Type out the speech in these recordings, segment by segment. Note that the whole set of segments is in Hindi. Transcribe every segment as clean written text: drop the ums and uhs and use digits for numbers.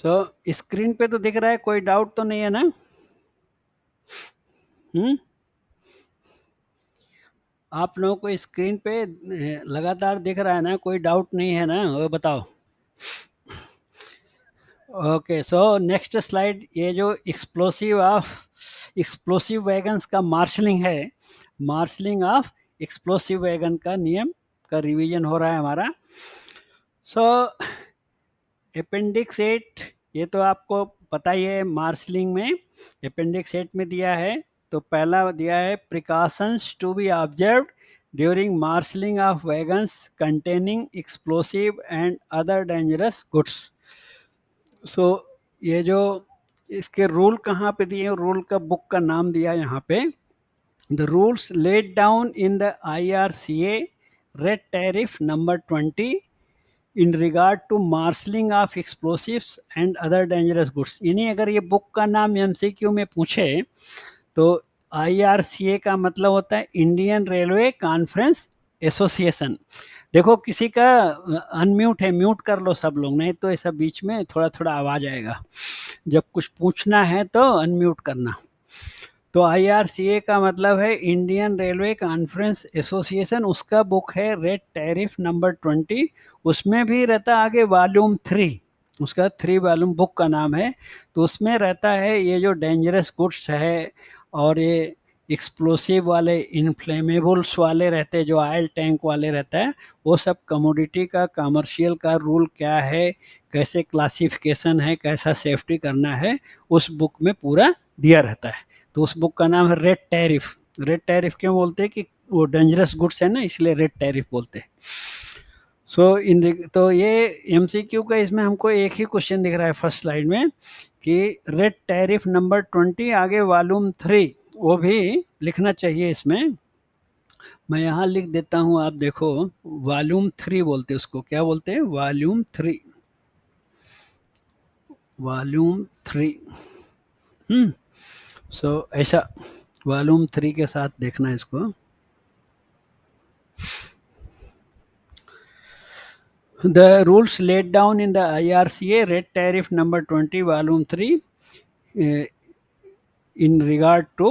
सो स्क्रीन पे तो दिख रहा है, कोई डाउट तो नहीं है ना? आप लोगों को स्क्रीन पे लगातार दिख रहा है ना? कोई डाउट नहीं है ना? वो बताओ। ओके, सो नेक्स्ट स्लाइड, ये जो एक्सप्लोसिव वैगन्स का मार्शलिंग है, मार्शलिंग ऑफ एक्सप्लोसिव वैगन का नियम का रिवीजन हो रहा है हमारा। सो अपेंडिक्स 8, ये तो आपको पता ही है। मार्शलिंग में अपेंडिक्स 8 में दिया है, तो पहला दिया है precautions to be observed during marshalling of wagons containing explosive and other dangerous goods. So ये जो इसके रूल कहाँ पे दिए, रूल का बुक का नाम दिया यहाँ पे, the rules laid down in the IRCA red tariff number 20 in regard to marshalling of explosives and other dangerous goods. यानी अगर ये बुक का नाम MCQ में पूछे तो IRCA का मतलब होता है इंडियन रेलवे कॉन्फ्रेंस एसोसिएशन। देखो किसी का अनम्यूट है, म्यूट कर लो सब लोग, नहीं तो ऐसा बीच में थोड़ा थोड़ा आवाज आएगा। जब कुछ पूछना है तो अनम्यूट करना। तो IRCA का मतलब है इंडियन रेलवे कॉन्फ्रेंस एसोसिएशन, उसका बुक है रेड टैरिफ नंबर 20। उसमें भी रहता आगे वॉल्यूम 3, उसका 3 वॉल्यूम बुक का नाम है। तो उसमें रहता है ये जो डेंजरस गुड्स है और ये एक्सप्लोसिव वाले, इनफ्लेमेबल्स वाले रहते हैं, जो ऑयल टैंक वाले रहता है, वो सब कमोडिटी का, कमर्शियल का रूल क्या है, कैसे क्लासिफिकेशन है, कैसा सेफ्टी करना है, उस बुक में पूरा दिया रहता है। तो उस बुक का नाम है रेड टैरिफ। रेड टैरिफ क्यों बोलते हैं कि वो डेंजरस गुड्स है ना, इसलिए रेड टैरिफ बोलते हैं। तो ये MCQ का, इसमें हमको एक ही क्वेश्चन दिख रहा है फर्स्ट स्लाइड में कि रेड टैरिफ नंबर 20 आगे वॉल्यूम 3, वो भी लिखना चाहिए इसमें। मैं यहाँ लिख देता हूँ, आप देखो, वॉल्यूम 3 बोलते हैं उसको। क्या बोलते हैं? Volume 3, volume 3। सो ऐसा वॉल्यूम 3 के साथ देखना है इसको। The rules laid down in the IRCA Red Tariff number 20 volume 3 in regard to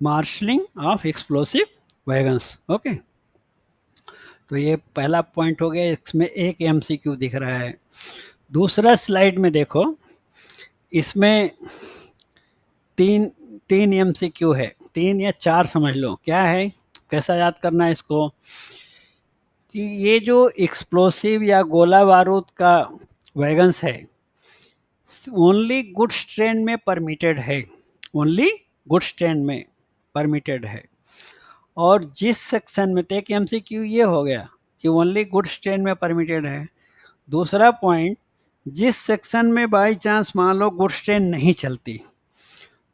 marshalling of explosive wagons. Okay, तो ये पहला पॉइंट हो गया। इसमें एक MCQ दिख रहा है। दूसरा स्लाइड में देखो, इसमें तीन तीन MCQ है, 3 या 4 समझ लो। क्या है, कैसा याद करना है इसको, कि ये जो एक्सप्लोसिव या गोला बारूद का वैगन्स है, ओनली गुड्स ट्रेन में परमिटेड है, ओनली गुड्स ट्रेन में परमिटेड है। और जिस सेक्शन में, तो एक MCQ ये हो गया कि ओनली गुड्स ट्रेन में परमिटेड है। दूसरा पॉइंट, जिस सेक्शन में बाई चांस मान लो गुड्स ट्रेन नहीं चलती,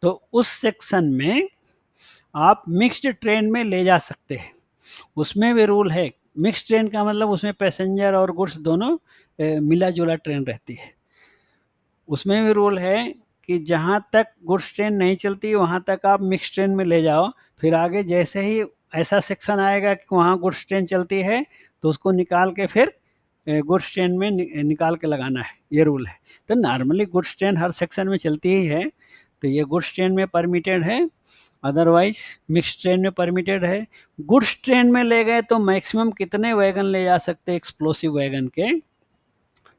तो उस सेक्शन में आप मिक्स्ड ट्रेन में ले जा सकते हैं। उसमें भी रूल है। मिक्स्ड ट्रेन का मतलब उसमें पैसेंजर और गुड्स दोनों मिला जुला ट्रेन रहती है। उसमें भी रूल है कि जहाँ तक गुड्स ट्रेन नहीं चलती वहाँ तक आप मिक्स ट्रेन में ले जाओ, फिर आगे जैसे ही ऐसा सेक्शन आएगा कि वहाँ गुड्स ट्रेन चलती है तो उसको निकाल के फिर गुड्स ट्रेन में निकाल के लगाना है, ये रूल है। तो नॉर्मली गुड्स ट्रेन हर सेक्शन में चलती ही है, तो ये गुड्स ट्रेन में परमिटेड है, अदरवाइज मिक्स ट्रेन में परमिटेड है। गुड्स ट्रेन में ले गए तो मैक्सिमम कितने वैगन ले जा सकते हैं एक्सप्लोसिव वैगन के,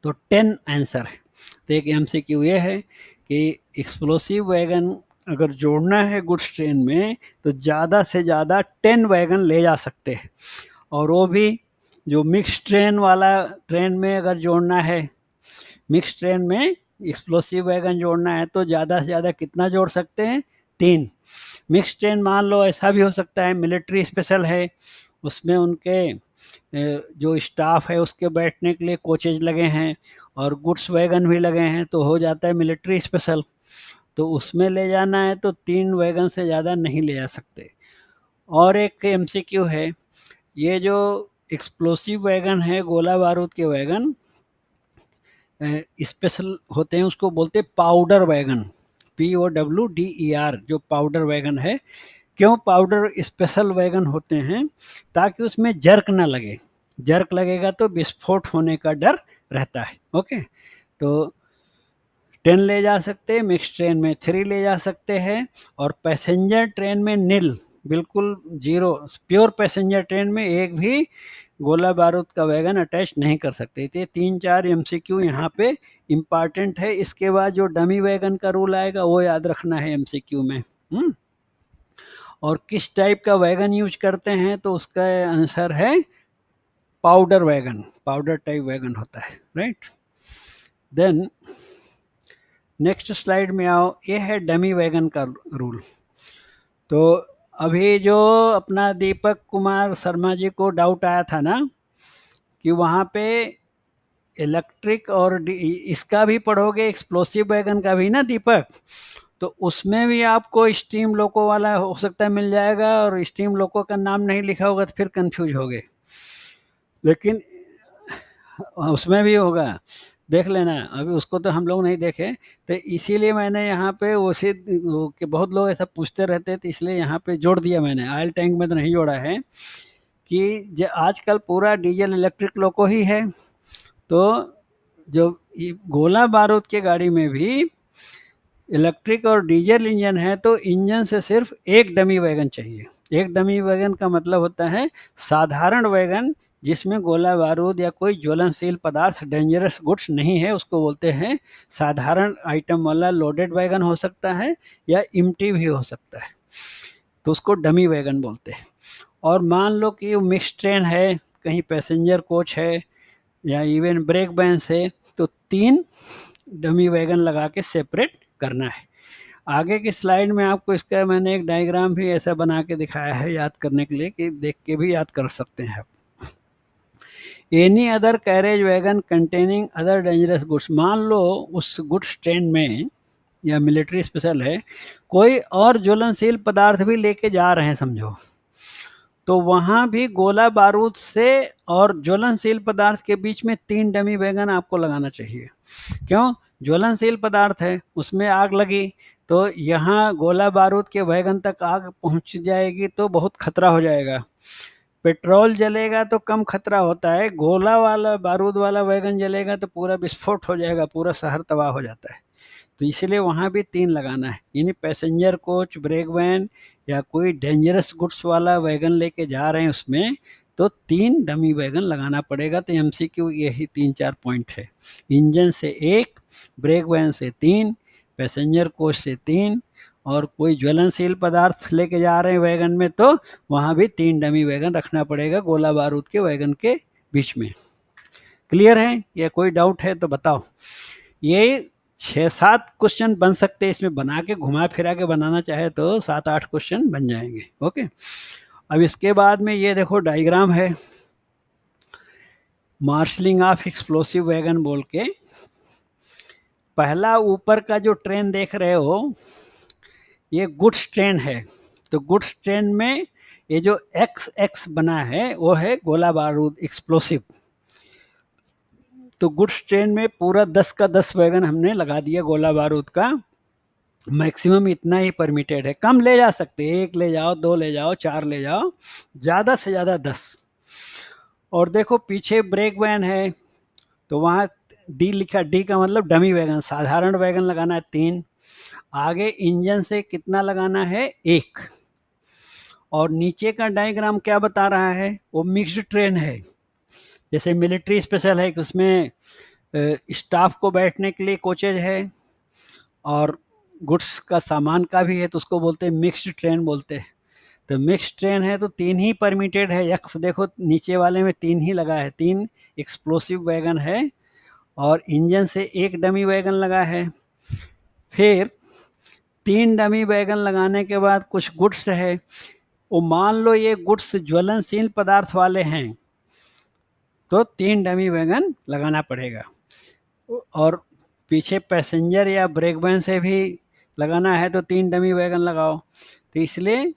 तो 10 आंसर है। तो एक MCQ ये है कि एक्सप्लोसिव वैगन अगर जोड़ना है गुड्स ट्रेन में तो ज़्यादा से ज़्यादा 10 वैगन ले जा सकते हैं। और वो भी जो मिक्स ट्रेन वाला ट्रेन में अगर जोड़ना है, मिक्स ट्रेन में एक्सप्लोसिव वैगन जोड़ना है तो ज़्यादा से ज़्यादा कितना जोड़ सकते हैं? 3। मिक्स ट्रेन मान लो ऐसा भी हो सकता है मिलिट्री स्पेशल है, उसमें उनके जो स्टाफ है उसके बैठने के लिए कोचेज लगे हैं और गुड्स वैगन भी लगे हैं, तो हो जाता है मिलिट्री स्पेशल। तो उसमें ले जाना है तो 3 वैगन से ज़्यादा नहीं ले जा सकते। और एक MCQ है, ये जो एक्सप्लोसिव वैगन है, गोला बारूद के वैगन स्पेशल होते हैं, उसको बोलते हैं पाउडर वैगन, POWDER, जो पाउडर वैगन है। क्यों पाउडर स्पेशल वैगन होते हैं? ताकि उसमें जर्क ना लगे। जर्क लगेगा तो विस्फोट होने का डर रहता है। ओके, तो 10 ले जा सकते हैं, मिक्स ट्रेन में 3 ले जा सकते हैं, और पैसेंजर ट्रेन में नील, बिल्कुल जीरो, प्योर पैसेंजर ट्रेन में एक भी गोला बारूद का वैगन अटैच नहीं कर सकते। तो ये 3-4 एमसीक्यू यहाँ पे इम्पॉर्टेंट है। इसके बाद जो डमी वैगन का रूल आएगा वो याद रखना है एमसीक्यू में। और किस टाइप का वैगन यूज करते हैं, तो उसका आंसर है powder wagon, powder type wagon होता है, राइट। देन नेक्स्ट स्लाइड में आओ, ये है डमी वैगन का रूल। तो अभी जो अपना दीपक कुमार शर्मा जी को डाउट आया था ना कि वहाँ पे इलेक्ट्रिक और इसका भी पढ़ोगे, एक्सप्लोसिव वैगन का भी ना दीपक, तो उसमें भी आपको स्टीम लोको वाला हो सकता है मिल जाएगा, और स्टीम लोको का नाम नहीं लिखा होगा तो फिर कंफ्यूज होगे, लेकिन उसमें भी होगा, देख लेना। अभी उसको तो हम लोग नहीं देखे, तो इसीलिए मैंने यहाँ पे उसी कि बहुत लोग ऐसा पूछते रहते हैं, तो इसलिए यहाँ पे जोड़ दिया मैंने। ऑयल टैंक में तो नहीं जोड़ा है कि आजकल पूरा डीजल इलेक्ट्रिक लोको ही है, तो जो गोला बारूद के गाड़ी में भी इलेक्ट्रिक और डीजल इंजन है, तो इंजन से सिर्फ एक डमी वैगन चाहिए। एक डमी वैगन का मतलब होता है साधारण वैगन जिसमें गोला बारूद या कोई ज्वलनशील पदार्थ, डेंजरस गुड्स नहीं है, उसको बोलते हैं साधारण आइटम वाला लोडेड वैगन हो सकता है, या इम्प्टी भी हो सकता है, तो उसको डमी वैगन बोलते हैं। और मान लो कि मिक्स ट्रेन है, कहीं पैसेंजर कोच है, या इवन ब्रेक बैंस है, तो 3 डमी वैगन लगा के सेपरेट करना है। आगे की स्लाइड में आपको इसका मैंने एक डायग्राम भी ऐसा बना के दिखाया है याद करने के लिए, कि देख के भी याद कर सकते हैं आप। Any other carriage wagon containing other dangerous goods, मान लो उस गुड्स ट्रेन में या मिलिट्री स्पेशल है, कोई और ज्वलनशील पदार्थ भी लेके जा रहे हैं समझो, तो वहाँ भी गोला बारूद से और ज्वलनशील पदार्थ के बीच में 3 डमी वैगन आपको लगाना चाहिए। क्यों? ज्वलनशील पदार्थ है, उसमें आग लगी, तो यहाँ गोला बारूद के वैगन तक आग पहुँच जाएगी तो बहुत खतरा हो जाएगा। पेट्रोल जलेगा तो कम खतरा होता है, गोला वाला बारूद वाला वैगन जलेगा तो पूरा विस्फोट हो जाएगा, पूरा शहर तबाह हो जाता है। तो इसलिए वहाँ भी 3 लगाना है, यानी पैसेंजर कोच, ब्रेक वैन या कोई डेंजरस गुड्स वाला वैगन लेके जा रहे हैं उसमें, तो 3 डमी वैगन लगाना पड़ेगा। तो एमसीक्यू यही 3-4 पॉइंट है। इंजन से 1, ब्रेक वैन से 3, पैसेंजर कोच से 3, और कोई ज्वलनशील पदार्थ लेके जा रहे हैं वैगन में, तो वहाँ भी 3 डमी वैगन रखना पड़ेगा गोला बारूद के वैगन के बीच में। क्लियर है? या कोई डाउट है तो बताओ। ये 6-7 क्वेश्चन बन सकते हैं इसमें, बना के घुमा फिरा के बनाना चाहे तो 7-8 क्वेश्चन बन जाएंगे। ओके, अब इसके बाद में ये देखो डायग्राम है, मार्शलिंग ऑफ एक्सप्लोसिव वैगन बोल के। पहला ऊपर का जो ट्रेन देख रहे हो ये गुड्स ट्रेन है, तो गुड्स ट्रेन में ये जो एक्स एक्स बना है वो है गोला बारूद, एक्सप्लोसिव। तो गुड्स ट्रेन में पूरा 10 का 10 वैगन हमने लगा दिया गोला बारूद का। मैक्सिमम इतना ही परमिटेड है, कम ले जा सकते हैं, 1 ले जाओ, 2 ले जाओ, 4 ले जाओ, ज़्यादा से ज़्यादा 10। और देखो पीछे ब्रेक वैन है, तो वहाँ डी लिखा, डी का मतलब डमी वैगन, साधारण वैगन लगाना है 3। आगे इंजन से कितना लगाना है? 1। और नीचे का डायग्राम क्या बता रहा है? वो मिक्स्ड ट्रेन है, जैसे मिलिट्री स्पेशल है कि उसमें स्टाफ को बैठने के लिए कोचेज है, और गुड्स का सामान का भी है, तो उसको बोलते हैं मिक्स्ड ट्रेन बोलते हैं। तो मिक्स्ड ट्रेन है तो 3 ही परमिटेड है। एक्स देखो नीचे वाले में 3 ही लगा है, 3 एक्सप्लोसिव वैगन है, और इंजन से 1 डमी वैगन लगा है। फिर 3 डमी वैगन लगाने के बाद कुछ गुड्स है, वो मान लो ये गुड्स ज्वलनशील पदार्थ वाले हैं, तो 3 डमी वैगन लगाना पड़ेगा। और पीछे पैसेंजर या ब्रेक वैन से भी लगाना है तो 3 डमी वैगन लगाओ। तो इसलिए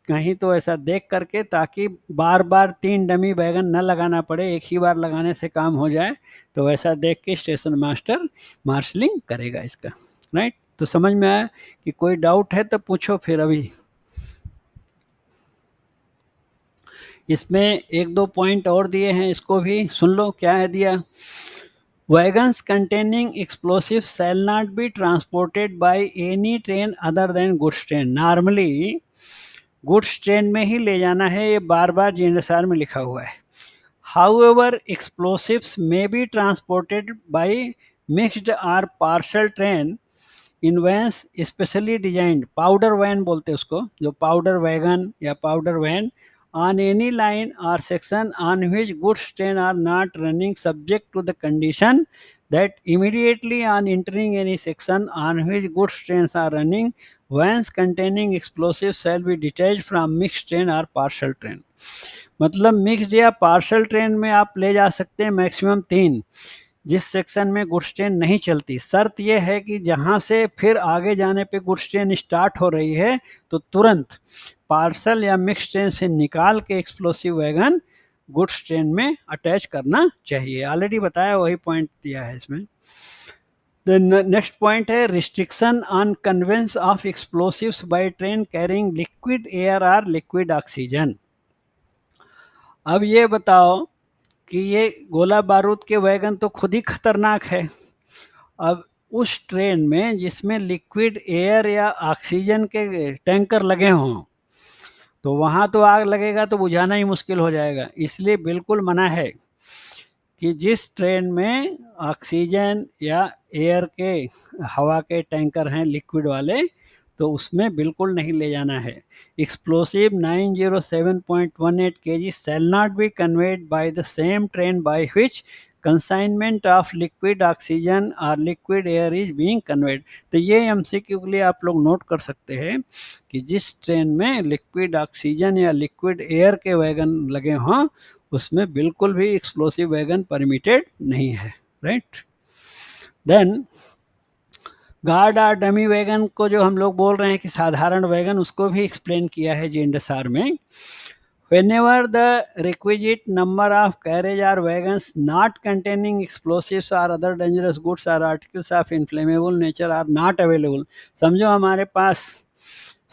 कहीं तो ऐसा देख करके, ताकि बार बार 3 डमी वैगन न लगाना पड़े, एक ही बार लगाने से काम हो जाए, तो वैसा देख के स्टेशन मास्टर मार्शलिंग करेगा इसका, राइट। तो समझ में आया? कि कोई डाउट है तो पूछो फिर अभी। इसमें एक दो पॉइंट और दिए हैं, इसको भी सुन लो क्या है दिया। Wagons containing explosives shall not be transported by any train other than goods train. Normally goods train में ही ले जाना है, ये बार बार जीएनएसआर में लिखा हुआ है। However, explosives may be transported by mixed or partial train in vans specially designed, powder van बोलते हैं उसको, जो पाउडर वैगन या powder van, on any line और section on which goods train are not running subject to the condition that immediately on entering any section on which goods trains are running, vans containing explosives shall be detached from mixed train or partial train. मतलब मिक्स्ड या पार्शल ट्रेन में आप ले जा सकते हैं मैक्सिमम 3, जिस सेक्शन में गुड्स ट्रेन नहीं चलती। शर्त यह है कि जहां से फिर आगे जाने पे गुड्स ट्रेन स्टार्ट हो रही है तो तुरंत पार्सल या मिक्स ट्रेन से निकाल के एक्सप्लोसिव वैगन गुड्स ट्रेन में अटैच करना चाहिए। ऑलरेडी बताया, वही पॉइंट दिया है इसमें। नेक्स्ट पॉइंट है restriction on conveyance of explosives by train carrying liquid air और लिक्विड ऑक्सीजन। अब ये बताओ कि ये गोला बारूद के वैगन तो खुद ही खतरनाक है, अब उस ट्रेन में जिसमें लिक्विड एयर या ऑक्सीजन के टैंकर लगे हों तो वहाँ तो आग लगेगा तो बुझाना ही मुश्किल हो जाएगा। इसलिए बिल्कुल मना है कि जिस ट्रेन में ऑक्सीजन या एयर के, हवा के टैंकर हैं लिक्विड वाले, तो उसमें बिल्कुल नहीं ले जाना है। Explosive 907.18 kg shall not be conveyed by the same train by which consignment of liquid oxygen और liquid air is being conveyed. तो ये एमसीक्यू के लिए आप लोग नोट कर सकते हैं कि जिस ट्रेन में लिक्विड ऑक्सीजन या लिक्विड एयर के वैगन लगे हों उसमें बिल्कुल भी एक्सप्लोसिव वैगन परमिटेड नहीं है, राइट। देन गार्ड और डमी वैगन को जो हम लोग बोल रहे हैं कि साधारण वैगन, उसको भी एक्सप्लेन किया है जीएनएसआर में। Whenever the requisite number of carriage or wagons not containing explosives or other dangerous goods or articles of inflammable nature are not available, समझो हमारे पास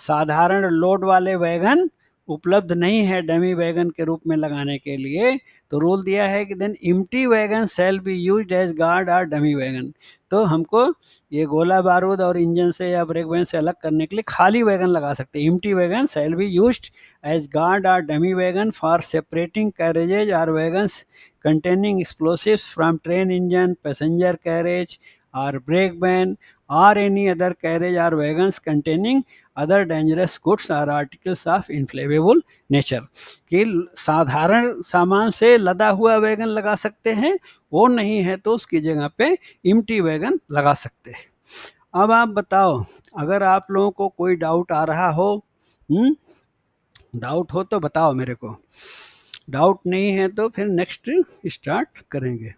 साधारण लोड वाले वैगन उपलब्ध नहीं है डमी वैगन के रूप में लगाने के लिए, तो रूल दिया है कि then empty wagon shall be used as guard और डमी वैगन। तो हमको ये गोला बारूद और इंजन से या ब्रेक वैन से अलग करने के लिए खाली वैगन लगा सकते हैं। Empty wagon shall be used as guard और dummy wagon for separating carriages और wagons containing explosives from train engine, passenger carriage और brake van or any other carriage or wagons containing other dangerous goods or articles of inflammable nature। कि साधारण सामान से लदा हुआ वैगन लगा सकते हैं, वो नहीं है तो उसकी जगह पे एम्प्टी वैगन लगा सकते हैं। अब आप बताओ, अगर आप लोगों को कोई डाउट आ रहा हो, डाउट हो तो बताओ मेरे को, डाउट नहीं है तो फिर नेक्स्ट स्टार्ट करेंगे।